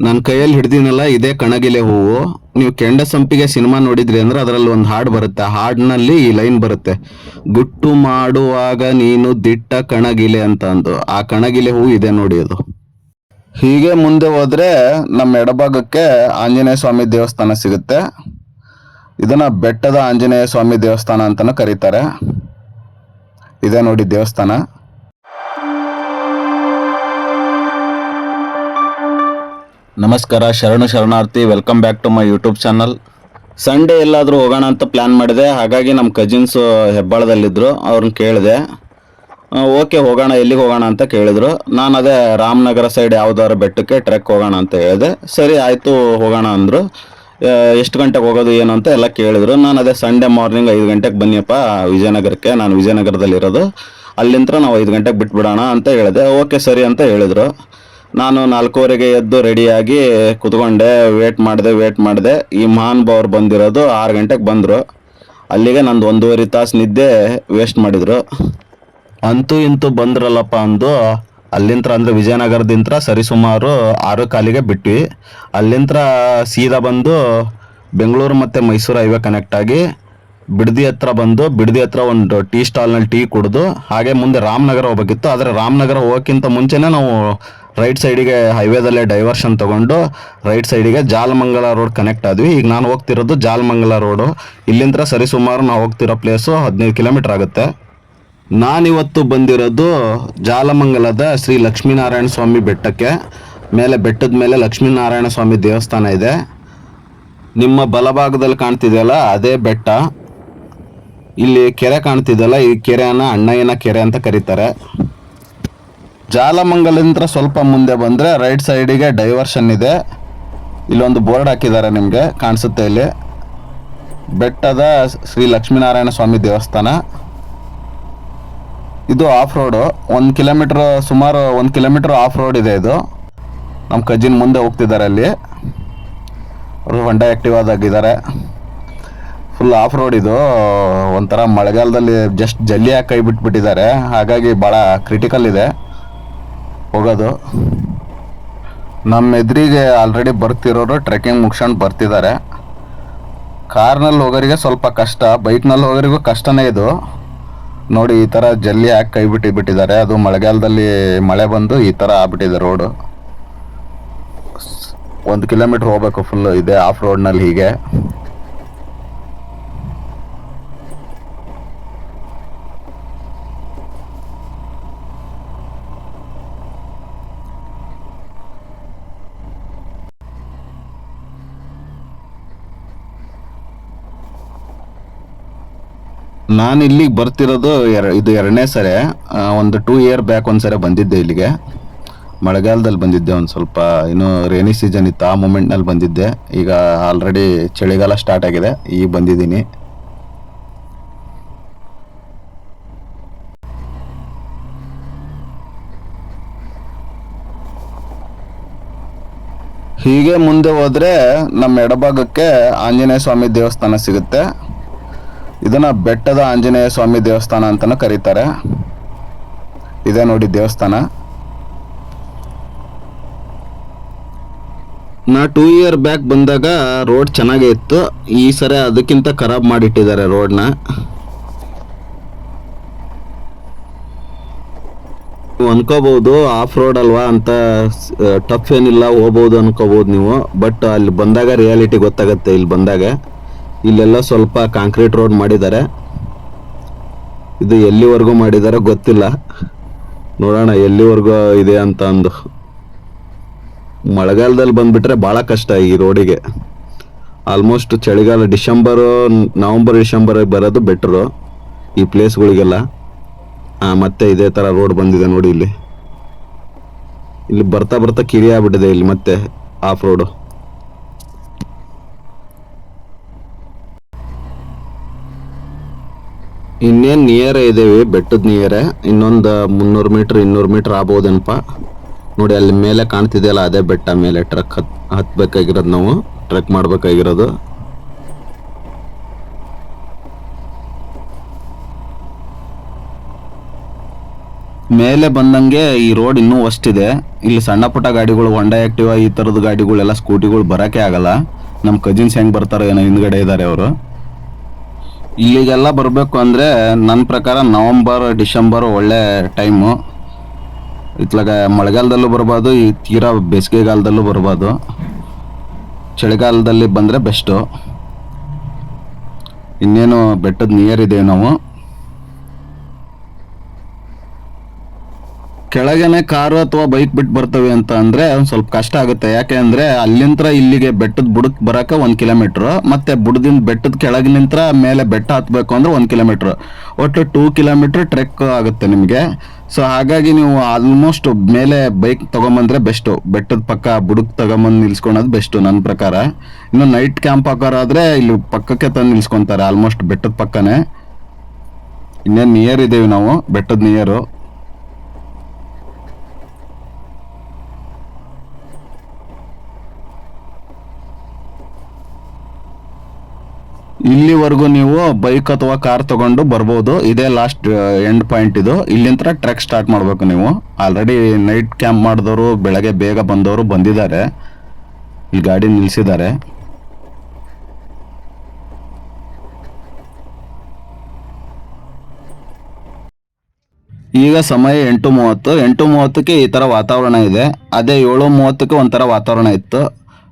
ನನ್ನ ಕೈಯಲ್ಲಿ ಹಿಡ್ದಿನಲ್ಲ ಇದೇ ಕಣಗಿಲೆ ಹೂವು. ನೀವು ಕೆಂಡ ಸಂಪಿಗೆ ಸಿನಿಮಾ ನೋಡಿದ್ರಿ ಅಂದ್ರೆ ಅದರಲ್ಲಿ ಒಂದು ಹಾಡು ಬರುತ್ತೆ. ಆ ಹಾಡಿನಲ್ಲಿ ಈ ಲೈನ್ ಬರುತ್ತೆ, ಗುಟ್ಟು ಮಾಡುವಾಗ ನೀನು ದಿಟ್ಟ ಕಣಗಿಲೆ ಅಂತ ಅಂದು. ಆ ಕಣಗಿಲೆ ಹೂವು ಇದೆ ನೋಡಿ ಅದು. ಹೀಗೆ ಮುಂದೆ ಹೋದ್ರೆ ನಮ್ಮ ಎಡಭಾಗಕ್ಕೆ ಆಂಜನೇಯ ಸ್ವಾಮಿ ದೇವಸ್ಥಾನ ಸಿಗುತ್ತೆ. ಇದನ್ನ ಬೆಟ್ಟದ ಆಂಜನೇಯ ಸ್ವಾಮಿ ದೇವಸ್ಥಾನ ಅಂತಾನು ಕರೀತಾರೆ. ಇದೆ ನೋಡಿ ದೇವಸ್ಥಾನ. ನಮಸ್ಕಾರ, ಶರಣಾರ್ಥಿ. Welcome back to my YouTube channel. Sunday ಎಲ್ಲಾದರೂ ಹೋಗೋಣ ಅಂತ ಪ್ಲ್ಯಾನ್ ಮಾಡಿದೆ. ಹಾಗಾಗಿ ನಮ್ಮ ಕಜಿನ್ಸು ಹೆಬ್ಬಾಳದಲ್ಲಿದ್ದರು, ಅವ್ರನ್ನ ಕೇಳಿದೆ. ಓಕೆ ಹೋಗೋಣ, ಎಲ್ಲಿಗೆ ಹೋಗೋಣ ಅಂತ ಕೇಳಿದ್ರು. ನಾನು ಅದೇ ರಾಮನಗರ ಸೈಡ್ ಯಾವುದಾದ್ರು ಬೆಟ್ಟಕ್ಕೆ ಟ್ರೆಕ್ ಹೋಗೋಣ ಅಂತ ಹೇಳಿದೆ. ಸರಿ ಆಯಿತು ಹೋಗೋಣ ಅಂದರು. ಎಷ್ಟು ಗಂಟೆಗೆ ಹೋಗೋದು ಏನು ಅಂತ ಎಲ್ಲ ಕೇಳಿದ್ರು. ನಾನು ಅದೇ ಸಂಡೇ ಮಾರ್ನಿಂಗ್ 5 ಗಂಟೆಗೆ ಬನ್ನಿಯಪ್ಪ ವಿಜಯನಗರಕ್ಕೆ, ನಾನು ವಿಜಯನಗರದಲ್ಲಿರೋದು, ಅಲ್ಲಿಂದ ನಾವು 5 ಗಂಟೆಗೆ ಬಿಟ್ಬಿಡೋಣ ಅಂತ ಹೇಳಿದೆ. ಓಕೆ ಸರಿ ಅಂತ ಹೇಳಿದರು. ನಾನು 4:15ಗೆ ಎದ್ದು ರೆಡಿಯಾಗಿ ಕುತ್ಕೊಂಡೆ, ವೇಟ್ ಮಾಡಿದೆ. ಈ ಮಹಾನುಭಾವರು ಬಂದಿರೋದು 6 ಗಂಟೆಗೆ ಬಂದರು. ಅಲ್ಲಿಗೆ ನಂದು 1.5 ತಾಸು ನಿದ್ದೆ ವೇಸ್ಟ್ ಮಾಡಿದರು. ಅಂತೂ ಇಂತೂ ಬಂದ್ರಲ್ಲಪ್ಪ ಅಂದು ಅಲ್ಲಿಂದ ಅಂದರೆ ವಿಜಯನಗರದಿಂದ ಸರಿಸುಮಾರು 6:15ಗೆ ಬಿಟ್ವಿ. ಅಲ್ಲಿಂದ ಸೀದಾ ಬಂದು ಬೆಂಗಳೂರು ಮತ್ತು ಮೈಸೂರು ಹೈವೇ ಕನೆಕ್ಟ್ ಆಗಿ ಬಿಡದಿ ಹತ್ರ ಒಂದು ಟೀ ಸ್ಟಾಲ್ನಲ್ಲಿ ಟೀ ಕುಡಿದು ಹಾಗೆ ಮುಂದೆ ರಾಮನಗರ ಹೋಗ್ಬೇಕಿತ್ತು. ಆದರೆ ರಾಮನಗರ ಹೋಗೋಕ್ಕಿಂತ ಮುಂಚೆನೇ ನಾವು ರೈಟ್ ಸೈಡಿಗೆ ಹೈವೇದಲ್ಲೇ ಡೈವರ್ಷನ್ ತೊಗೊಂಡು ರೈಟ್ ಸೈಡಿಗೆ ಜಾಲಮಂಗಲ ರೋಡ್ ಕನೆಕ್ಟ್ ಆದ್ವಿ. ಈಗ ನಾನು ಹೋಗ್ತಿರೋದು ಜಾಲಮಂಗಲ ರೋಡು. ಇಲ್ಲಿಂದ ಸರಿಸುಮಾರು ನಾವು ಹೋಗ್ತಿರೋ ಪ್ಲೇಸು 15 ಕಿಲೋಮೀಟ್ರ್ ಆಗುತ್ತೆ. ನಾನಿವತ್ತು ಬಂದಿರೋದು ಜಾಲಮಂಗಲದ ಶ್ರೀ ಲಕ್ಷ್ಮೀನಾರಾಯಣ ಸ್ವಾಮಿ ಬೆಟ್ಟಕ್ಕೆ. ಬೆಟ್ಟದ ಮೇಲೆ ಲಕ್ಷ್ಮೀನಾರಾಯಣ ಸ್ವಾಮಿ ದೇವಸ್ಥಾನ ಇದೆ. ನಿಮ್ಮ ಬಲಭಾಗದಲ್ಲಿ ಕಾಣ್ತಿದೆಯಲ್ಲ ಅದೇ ಬೆಟ್ಟ. ಇಲ್ಲಿ ಕೆರೆ ಕಾಣ್ತಿದೆಯಲ್ಲ, ಈ ಕೆರೆಯನ್ನು ಅಣ್ಣಯ್ಯನ ಕೆರೆ ಅಂತ ಕರೀತಾರೆ. ಜಾಲಮಂಗಲದಿಂದ ಸ್ವಲ್ಪ ಮುಂದೆ ಬಂದರೆ ರೈಟ್ ಸೈಡಿಗೆ ಡೈವರ್ಷನ್ ಇದೆ. ಇಲ್ಲೊಂದು ಬೋರ್ಡ್ ಹಾಕಿದ್ದಾರೆ, ನಿಮಗೆ ಕಾಣಿಸುತ್ತೆ ಇಲ್ಲಿ, ಬೆಟ್ಟದ ಶ್ರೀ ಲಕ್ಷ್ಮೀನಾರಾಯಣ ಸ್ವಾಮಿ ದೇವಸ್ಥಾನ. ಇದು ಆಫ್ ರೋಡು, 1 ಕಿಲೋಮೀಟ್ರ್, ಸುಮಾರು 1 ಕಿಲೋಮೀಟ್ರ್ ಆಫ್ ರೋಡ್ ಇದೆ ಇದು. ನಮ್ಮ ಕಜಿನ್ ಮುಂದೆ ಹೋಗ್ತಿದ್ದಾರೆ, ಅಲ್ಲಿ ಅವರು ಹೊಂಡಾ ಆ್ಯಕ್ಟಿವಾದಾಗಿದ್ದಾರೆ. ಫುಲ್ ಆಫ್ ರೋಡ್ ಇದು. ಒಂಥರ ಮಳೆಗಾಲದಲ್ಲಿ ಜಸ್ಟ್ ಜಲ್ಲಿ ಹಾಕಿ ಕೈ ಬಿಟ್ಬಿಟ್ಟಿದ್ದಾರೆ, ಹಾಗಾಗಿ ಭಾಳ ಕ್ರಿಟಿಕಲ್ ಇದೆ ಹೋಗೋದು. ನಮ್ಮ ಎದುರಿಗೆ ಆಲ್ರೆಡಿ ಬರ್ತಿರೋರು ಟ್ರೆಕ್ಕಿಂಗ್ ಮುಗಿಸ್ಕೊಂಡು ಬರ್ತಿದ್ದಾರೆ. ಕಾರ್ನಲ್ಲಿ ಹೋಗೋರಿಗೆ ಸ್ವಲ್ಪ ಕಷ್ಟ, ಬೈಕ್ನಲ್ಲಿ ಹೋಗೋರಿಗೂ ಕಷ್ಟನೇ ಇದು. ನೋಡಿ ಈ ಥರ ಜಲ್ಲಿ ಹಾಕಿ ಕೈ ಬಿಟ್ಟಿದ್ದಾರೆ. ಅದು ಮಳೆಗಾಲದಲ್ಲಿ ಮಳೆ ಬಂದು ಈ ಥರ ಆಗ್ಬಿಟ್ಟಿದೆ ರೋಡು. 1 ಕಿಲೋಮೀಟ್ರ್ ಹೋಗ್ಬೇಕು ಫುಲ್ಲು ಇದೆ ಆಫ್ ರೋಡ್ನಲ್ಲಿ. ಹೀಗೆ ನಾನು ಇಲ್ಲಿಗೆ ಬರ್ತಿರೋದು ಇದು 2ನೇ ಸರಿ. ಒಂದು 2 ಇಯರ್ ಬ್ಯಾಕ್ ಒಂದ್ಸರಿ ಬಂದಿದ್ದೆ ಇಲ್ಲಿಗೆ. ಮಳೆಗಾಲದಲ್ಲಿ ಬಂದಿದ್ದೆ, ಒಂದು ಸ್ವಲ್ಪ ಇನ್ನೂ ರೇನಿ ಸೀಸನ್ ಇತ್ತು, ಆ ಮೂಮೆಂಟ್ನಲ್ಲಿ ಬಂದಿದ್ದೆ. ಈಗ ಆಲ್ರೆಡಿ ಚಳಿಗಾಲ ಸ್ಟಾರ್ಟ್ ಆಗಿದೆ, ಈಗ ಬಂದಿದ್ದೀನಿ. ಹೀಗೆ ಮುಂದೆ ಹೋದರೆ ನಮ್ಮ ಎಡಭಾಗಕ್ಕೆ ಆಂಜನೇಯ ಸ್ವಾಮಿ ದೇವಸ್ಥಾನ ಸಿಗುತ್ತೆ. ಇದನ್ನ ಬೆಟ್ಟದ ಆಂಜನೇಯ ಸ್ವಾಮಿ ದೇವಸ್ಥಾನ ಅಂತಾನು ಕರೀತಾರೆ. ಇದೆ ನೋಡಿ ದೇವಸ್ಥಾನ. ನಾ 2 ಇಯರ್ ಬ್ಯಾಕ್ ಬಂದಾಗ ರೋಡ್ ಚೆನ್ನಾಗೇ ಇತ್ತು. ಈ ಸರಿ ಅದಕ್ಕಿಂತ ಖರಾಬ್ ಮಾಡಿಟ್ಟಿದ್ದಾರೆ ರೋಡ್ನ. ಅನ್ಕೋಬಹುದು ಆಫ್ ರೋಡ್ ಅಲ್ವಾ ಅಂತ ಟಫ್ ಏನಿಲ್ಲ, ಹೋಗ್ಬೋದು ಅನ್ಕೋಬಹುದು ನೀವು. ಬಟ್ ಅಲ್ಲಿ ಬಂದಾಗ ರಿಯಾಲಿಟಿ ಗೊತ್ತಾಗುತ್ತೆ. ಇಲ್ಲಿ ಬಂದಾಗ ಇಲ್ಲೆಲ್ಲ ಸ್ವಲ್ಪ ಕಾಂಕ್ರೀಟ್ ರೋಡ್ ಮಾಡಿದ್ದಾರೆ. ಇದು ಎಲ್ಲಿವರೆಗೂ ಮಾಡಿದ್ದಾರೆ ಗೊತ್ತಿಲ್ಲ, ನೋಡೋಣ ಎಲ್ಲಿವರೆಗೂ ಇದೆ ಅಂತ ಅಂದು. ಮಳೆಗಾಲದಲ್ಲಿ ಬಂದ್ಬಿಟ್ರೆ ಭಾಳ ಕಷ್ಟ ಈ ರೋಡಿಗೆ. ಆಲ್ಮೋಸ್ಟ್ ಚಳಿಗಾಲ ನವಂಬರ್ ಡಿಸೆಂಬರ್ ಬರೋದು ಬೆಟ್ರು ಈ ಪ್ಲೇಸ್ಗಳಿಗೆಲ್ಲ. ಮತ್ತೆ ಇದೇ ಥರ ರೋಡ್ ಬಂದಿದೆ ನೋಡಿ. ಇಲ್ಲಿ ಬರ್ತಾ ಕಿರಿ ಆಗ್ಬಿಟ್ಟಿದೆ ಇಲ್ಲಿ ಮತ್ತೆ ಆಫ್ ರೋಡು. ಇನ್ನೇನು ನಿಯರೇ ಇದ್ದೇವೆ, ಬೆಟ್ಟದ ನಿಯರೇ. ಇನ್ನೊಂದು 300 ಮೀಟ್ರ್ 200 ಮೀಟ್ರ್ ಆಗ್ಬೋದೇನಪ್ಪ. ನೋಡಿ ಅಲ್ಲಿ ಮೇಲೆ ಕಾಣ್ತಿದೆಯಲ್ಲ ಅದೇ ಬೆಟ್ಟ. ಮೇಲೆ ಟ್ರಕ್ ಹತ್ಬೇಕಾಗಿರೋದು, ನಾವು ಟ್ರೆಕ್ ಮಾಡಬೇಕಾಗಿರೋದು. ಮೇಲೆ ಬಂದಂಗೆ ಈ ರೋಡ್ ಇನ್ನೂ ಇದೆ. ಇಲ್ಲಿ ಸಣ್ಣ ಪುಟ್ಟ ಗಾಡಿಗಳು, ಹೊಂಡಾ ಆಕ್ಟಿವಾ ಈ ಥರದ ಗಾಡಿಗಳೆಲ್ಲ, ಸ್ಕೂಟಿಗಳು ಬರೋಕ್ಕೆ ಆಗಲ್ಲ. ನಮ್ಮ ಕಜಿನ್ಸ್ ಹೆಂಗೆ ಬರ್ತಾರೋ ಏನೋ, ಹಿಂದ್ಗಡೆ ಇದ್ದಾರೆ ಅವರು. ಇಲ್ಲಿಗೆಲ್ಲ ಬರಬೇಕು ಅಂದರೆ ನನ್ನ ಪ್ರಕಾರ ನವಂಬರ್ ಡಿಸೆಂಬರ್ ಒಳ್ಳೆ ಟೈಮು. ಇತ್ಲಾಗ ಮಳೆಗಾಲದಲ್ಲೂ ಬರ್ಬೋದು, ಈ ತೀರಾ ಬೇಸಿಗೆಗಾಲದಲ್ಲೂ ಬರ್ಬೋದು. ಚಳಿಗಾಲದಲ್ಲಿ ಬಂದರೆ ಬೆಸ್ಟು. ಇನ್ನೇನು ಬೆಟ್ಟದ ನಿಯರ್ ಇದ್ದೇವೆ ನಾವು. ಕೆಳಗೇನೆ ಕಾರು ಅಥವಾ ಬೈಕ್ ಬಿಟ್ಟು ಬರ್ತವೆ ಅಂತ ಅಂದರೆ ಒಂದು ಸ್ವಲ್ಪ ಕಷ್ಟ ಆಗುತ್ತೆ. ಯಾಕೆ ಅಂದರೆ ಅಲ್ಲಿಂದ ಇಲ್ಲಿಗೆ ಬೆಟ್ಟದ ಬುಡಕ್ಕೆ ಬರೋಕೆ 1 ಕಿಲೋಮೀಟ್ರು, ಮತ್ತು ಬುಡದಿಂದ ಬೆಟ್ಟದ ಕೆಳಗಿನಿಂದ ಮೇಲೆ ಬೆಟ್ಟ ಹತ್ತಬೇಕು ಅಂದರೆ 1 ಕಿಲೋಮೀಟ್ರು, ಒಟ್ಟು 2 ಕಿಲೋಮೀಟ್ರ್ ಟ್ರೆಕ್ ಆಗುತ್ತೆ ನಿಮಗೆ. ಸೊ ಹಾಗಾಗಿ ನೀವು ಆಲ್ಮೋಸ್ಟ್ ಮೇಲೆ ಬೈಕ್ ತೊಗೊಂಬಂದ್ರೆ ಬೆಸ್ಟು. ಬೆಟ್ಟದ ಪಕ್ಕ ಬುಡಕ್ಕೆ ತಗೊಂಬಂದು ನಿಲ್ಸ್ಕೊಳೋದು ಬೆಸ್ಟು ನನ್ನ ಪ್ರಕಾರ. ಇನ್ನು ನೈಟ್ ಕ್ಯಾಂಪ್ ಹಾಕೋರಾದರೆ ಇಲ್ಲಿ ಪಕ್ಕಕ್ಕೆ ತಂದು ನಿಲ್ಸ್ಕೊತಾರೆ, ಆಲ್ಮೋಸ್ಟ್ ಬೆಟ್ಟದ ಪಕ್ಕನೇ. ಇನ್ನೇನು ನಿಯರ್ ಇದ್ದೇವೆ ನಾವು, ಬೆಟ್ಟದ ನಿಯರು. ಇಲ್ಲಿವರೆಗೂ ನೀವು ಬೈಕ್ ಅಥವಾ ಕಾರ್ ತಗೊಂಡು ಬರ್ಬೋದು. ಇದೇ ಲಾಸ್ಟ್ ಎಂಡ್ ಪಾಯಿಂಟ್ ಇದು. ಇಲ್ಲಿಂದ ಟ್ರೆಕ್ ಸ್ಟಾರ್ಟ್ ಮಾಡಬೇಕು ನೀವು. ಆಲ್ರೆಡಿ ನೈಟ್ ಕ್ಯಾಂಪ್ ಮಾಡಿದವರು, ಬೆಳಗ್ಗೆ ಬೇಗ ಬಂದವರು ಬಂದಿದ್ದಾರೆ, ಇಲ್ಲಿ ಗಾಡಿ ನಿಲ್ಲಿಸಿದ್ದಾರೆ. ಈಗ ಸಮಯ 8:30. 8:30ಕ್ಕೆ ಈ ಥರ ವಾತಾವರಣ ಇದೆ. ಅದೇ 7:30ಕ್ಕೆ ಒಂಥರ ವಾತಾವರಣ ಇತ್ತು,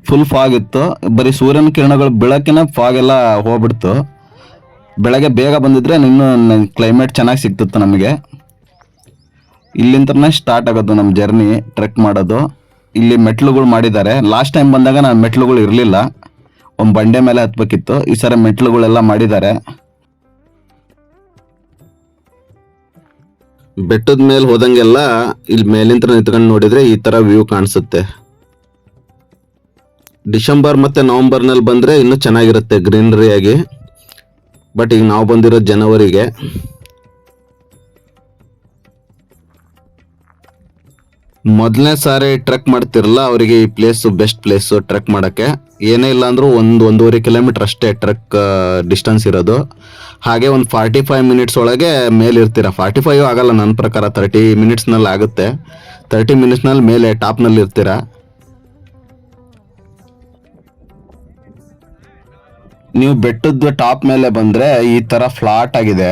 ಫುಲ್ ಫಾಗ್ ಇತ್ತು. ಬರೀ ಸೂರ್ಯನ ಕಿರಣಗಳು ಬೆಳಕಿನ ಫಾಗ್ ಎಲ್ಲ ಹೋಗ್ಬಿಡ್ತು. ಬೆಳಗ್ಗೆ ಬೇಗ ಬಂದಿದ್ರೆ ಇನ್ನೂ ಕ್ಲೈಮೇಟ್ ಚೆನ್ನಾಗಿ ಸಿಗ್ತಿತ್ತು ನಮಗೆ. ಇಲ್ಲಿಂದನೇ ಸ್ಟಾರ್ಟ್ ಆಗೋದು ನಮ್ಮ ಜರ್ನಿ, ಟ್ರೆಕ್ ಮಾಡೋದು. ಇಲ್ಲಿ ಮೆಟ್ಲುಗಳು ಮಾಡಿದ್ದಾರೆ. ಲಾಸ್ಟ್ ಟೈಮ್ ಬಂದಾಗ ನಾನು ಮೆಟ್ಲುಗಳು ಇರಲಿಲ್ಲ, ಒಂದು ಬಂಡೆ ಮೇಲೆ ಹತ್ಬೇಕಿತ್ತು. ಈ ಸಲ ಮೆಟ್ಲುಗಳೆಲ್ಲ ಮಾಡಿದ್ದಾರೆ. ಬೆಟ್ಟದ ಮೇಲೆ ಹೋದಂಗೆಲ್ಲ ಇಲ್ಲಿ ಮೇಲಿಂದ ನಿಂತ್ಕೊಂಡು ನೋಡಿದರೆ ಈ ಥರ ವ್ಯೂ ಕಾಣಿಸುತ್ತೆ. ಡಿಸೆಂಬರ್ ಮತ್ತು ನವಂಬರ್ನಲ್ಲಿ ಬಂದರೆ ಇನ್ನೂ ಚೆನ್ನಾಗಿರುತ್ತೆ ಗ್ರೀನರಿಯಾಗಿ. ಬಟ್ ಈಗ ನಾವು ಬಂದಿರೋದು ಜನವರಿಗೆ. ಮೊದಲನೇ ಸಾರಿ ಟ್ರೆಕ್ ಮಾಡ್ತಿರಲ್ಲ ಅವರಿಗೆ ಈ ಪ್ಲೇಸು ಬೆಸ್ಟ್ ಪ್ಲೇಸು ಟ್ರೆಕ್ ಮಾಡೋಕ್ಕೆ. ಏನೇ ಇಲ್ಲ ಅಂದರೂ 1-1.5 ಕಿಲೋಮೀಟ್ರ್ ಅಷ್ಟೇ ಟ್ರೆಕ್ ಡಿಸ್ಟೆನ್ಸ್ ಇರೋದು. ಹಾಗೆ ಒಂದು 45 ಮಿನಿಟ್ಸ್ ಒಳಗೆ ಮೇಲಿರ್ತೀರ. 45 ಆಗಲ್ಲ ನನ್ನ ಪ್ರಕಾರ, 30 ಮಿನಿಟ್ಸ್ನಲ್ಲಿ ಆಗುತ್ತೆ. 30 ಮಿನಿಟ್ಸ್ನಲ್ಲಿ ಮೇಲೆ ಟಾಪ್ನಲ್ಲಿ ಇರ್ತೀರ. ನೀವು ಬೆಟ್ಟದ ಟಾಪ್ ಮೇಲೆ ಬಂದರೆ ಈ ಥರ ಫ್ಲಾಟ್ ಆಗಿದೆ.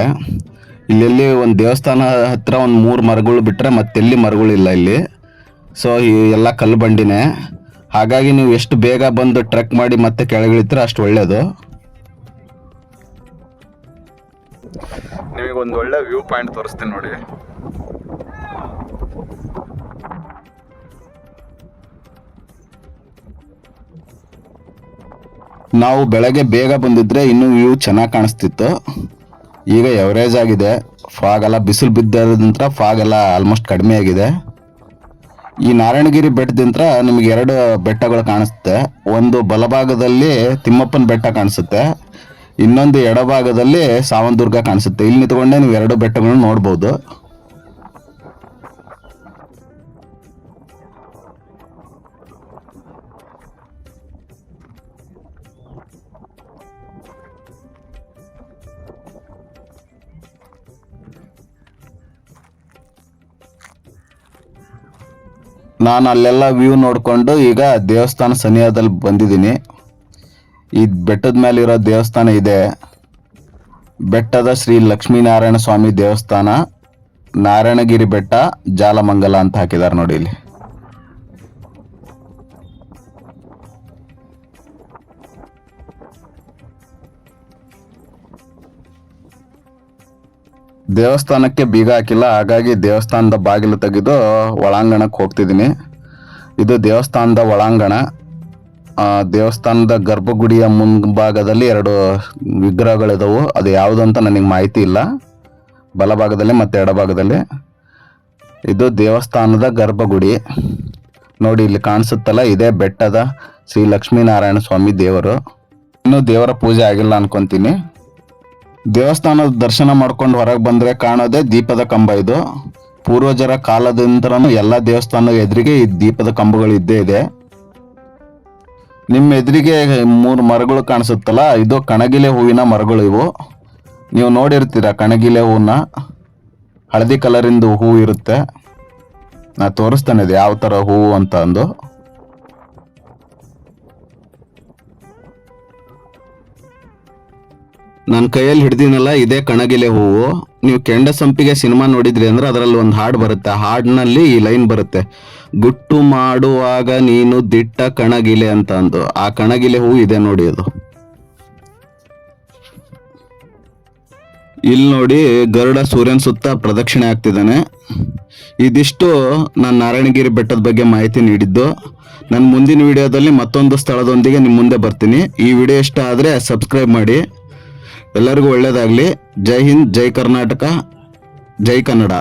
ಇಲ್ಲೆಲ್ಲಿ ಒಂದು ದೇವಸ್ಥಾನ ಹತ್ತಿರ ಒಂದು 3 ಮರಗಳು ಬಿಟ್ಟರೆ ಮತ್ತೆಲ್ಲಿ ಮರಗಳಿಲ್ಲ ಇಲ್ಲಿ. ಸೊ ಈ ಎಲ್ಲ ಕಲ್ಲು ಬಂಡಿನೇ. ಹಾಗಾಗಿ ನೀವು ಎಷ್ಟು ಬೇಗ ಬಂದು ಟ್ರೆಕ್ ಮಾಡಿ ಮತ್ತೆ ಕೆಳಗಿಳಿತೀರ ಅಷ್ಟು ಒಳ್ಳೆಯದು. ನಿಮಗೆ ಒಂದು ಒಳ್ಳೆ ವ್ಯೂ ಪಾಯಿಂಟ್ ತೋರಿಸ್ತೀನಿ ನೋಡಿ. ನಾವು ಬೆಳಗ್ಗೆ ಬೇಗ ಬಂದಿದ್ರೆ ಇನ್ನೂ ವ್ಯೂ ಚೆನ್ನಾಗಿ ಕಾಣಿಸ್ತಿತ್ತು. ಈಗ ಎವರೇಜ್ ಆಗಿದೆ. ಫಾಗ್ ಎಲ್ಲ ಬಿಸಿಲು ಬಿದ್ದೋದ್ರಿಂದ ಫಾಗ್ ಎಲ್ಲ ಆಲ್ಮೋಸ್ಟ್ ಕಡಿಮೆ ಆಗಿದೆ. ಈ ನಾರಾಯಣಗಿರಿ ಬೆಟ್ಟದಿಂದ ನಿಮಗೆ 2 ಬೆಟ್ಟಗಳು ಕಾಣಿಸುತ್ತೆ. ಒಂದು ಬಲಭಾಗದಲ್ಲಿ ತಿಮ್ಮಪ್ಪನ ಬೆಟ್ಟ ಕಾಣಿಸುತ್ತೆ, ಇನ್ನೊಂದು ಎಡಭಾಗದಲ್ಲಿ ಸಾವಂದುರ್ಗ ಕಾಣಿಸುತ್ತೆ. ಇಲ್ಲಿ ನಿಂತ್ಕೊಂಡೆ ನೀವು 2 ಬೆಟ್ಟಗಳನ್ನು ನೋಡ್ಬೋದು. ನಾನು ಅಲ್ಲೆಲ್ಲ ವ್ಯೂ ನೋಡಿಕೊಂಡು ಈಗ ದೇವಸ್ಥಾನ ಸನಿಹದಲ್ಲಿ ಬಂದಿದ್ದೀನಿ. ಈ ಬೆಟ್ಟದ ಮೇಲಿರೋ ದೇವಸ್ಥಾನ ಇದೆ, ಬೆಟ್ಟದ ಶ್ರೀ ಲಕ್ಷ್ಮೀನಾರಾಯಣ ಸ್ವಾಮಿ ದೇವಸ್ಥಾನ, ನಾರಾಯಣಗಿರಿ ಬೆಟ್ಟ, ಜಾಲಮಂಗಲ ಅಂತ ಹಾಕಿದ್ದಾರೆ ನೋಡಿ ಇಲ್ಲಿ. ದೇವಸ್ಥಾನಕ್ಕೆ ಬೀಗ ಹಾಕಿಲ್ಲ, ಹಾಗಾಗಿ ದೇವಸ್ಥಾನದ ಬಾಗಿಲು ತೆಗೆದು ಒಳಾಂಗಣಕ್ಕೆ ಹೋಗ್ತಿದ್ದೀನಿ. ಇದು ದೇವಸ್ಥಾನದ ಒಳಾಂಗಣ. ದೇವಸ್ಥಾನದ ಗರ್ಭಗುಡಿಯ ಮುಂಭಾಗದಲ್ಲಿ 2 ವಿಗ್ರಹಗಳಿದವು. ಅದು ಯಾವುದು ಅಂತ ನನಗೆ ಮಾಹಿತಿ ಇಲ್ಲ. ಬಲಭಾಗದಲ್ಲಿ ಮತ್ತು ಎಡಭಾಗದಲ್ಲಿ. ಇದು ದೇವಸ್ಥಾನದ ಗರ್ಭಗುಡಿ ನೋಡಿ, ಇಲ್ಲಿ ಕಾಣಿಸುತ್ತಲ್ಲ, ಇದೇ ಬೆಟ್ಟದ ಶ್ರೀ ಲಕ್ಷ್ಮೀನಾರಾಯಣ ಸ್ವಾಮಿ ದೇವರು. ಇನ್ನೂ ದೇವರ ಪೂಜೆ ಆಗಿಲ್ಲ ಅನ್ಕೊಂತೀನಿ. ದೇವಸ್ಥಾನದ ದರ್ಶನ ಮಾಡ್ಕೊಂಡು ಹೊರಗೆ ಬಂದರೆ ಕಾಣೋದೇ ದೀಪದ ಕಂಬ. ಇದು ಪೂರ್ವಜರ ಕಾಲದಿಂದಲೂ ಎಲ್ಲ ದೇವಸ್ಥಾನದ ಎದುರಿಗೆ ಈ ದೀಪದ ಕಂಬಗಳು ಇದ್ದೇ ಇದೆ. ನಿಮ್ಮ ಎದುರಿಗೆ 3 ಮರಗಳು ಕಾಣಿಸುತ್ತಲ್ಲ, ಇದು ಕಣಗಿಲೆ ಹೂವಿನ ಮರಗಳು. ಇವು ನೀವು ನೋಡಿರ್ತೀರ ಕಣಗಿಲೆ ಹೂವನ್ನ. ಹಳದಿ ಕಲರಿಂದು ಹೂವು ಇರುತ್ತೆ. ನಾ ತೋರಿಸ್ತಾನೆ ಇದು ಯಾವ ಥರ ಹೂವು ಅಂತ ಅಂದು. ನನ್ನ ಕೈಯಲ್ಲಿ ಹಿಡ್ದಿನಲ್ಲ ಇದೇ ಕಣಗಿಲೆ ಹೂವು. ನೀವು ಕೆಂಡ ಸಂಪಿಗೆ ಸಿನಿಮಾ ನೋಡಿದ್ರಿ ಅಂದ್ರೆ ಅದರಲ್ಲಿ ಒಂದು ಹಾಡು ಬರುತ್ತೆ. ಹಾಡಿನಲ್ಲಿ ಈ ಲೈನ್ ಬರುತ್ತೆ, ಗುಟ್ಟು ಮಾಡುವಾಗ ನೀನು ದಿಟ್ಟ ಕಣಗಿಲೆ ಅಂತ ಅಂದು. ಆ ಕಣಗಿಲೆ ಹೂವು ಇದೆ ನೋಡಿ ಅದು. ಇಲ್ಲಿ ನೋಡಿ ಗರುಡ ಸೂರ್ಯನ ಸುತ್ತ ಪ್ರದಕ್ಷಿಣೆ ಆಗ್ತಿದ್ದಾನೆ. ಇದಿಷ್ಟು ನಾನು ನಾರಾಯಣಗಿರಿ ಬೆಟ್ಟದ ಬಗ್ಗೆ ಮಾಹಿತಿ ನೀಡಿದ್ದು. ನನ್ನ ಮುಂದಿನ ವಿಡಿಯೋದಲ್ಲಿ ಮತ್ತೊಂದು ಸ್ಥಳದೊಂದಿಗೆ ನಿಮ್ಮ ಮುಂದೆ ಬರ್ತೀನಿ. ಈ ವಿಡಿಯೋ ಇಷ್ಟ ಆದರೆ ಸಬ್ಸ್ಕ್ರೈಬ್ ಮಾಡಿ. ಎಲ್ಲರಿಗೂ ಒಳ್ಳೆಯದಾಗಲಿ. ಜೈ ಹಿಂದ್, ಜೈ ಕರ್ನಾಟಕ, ಜೈ ಕನ್ನಡ.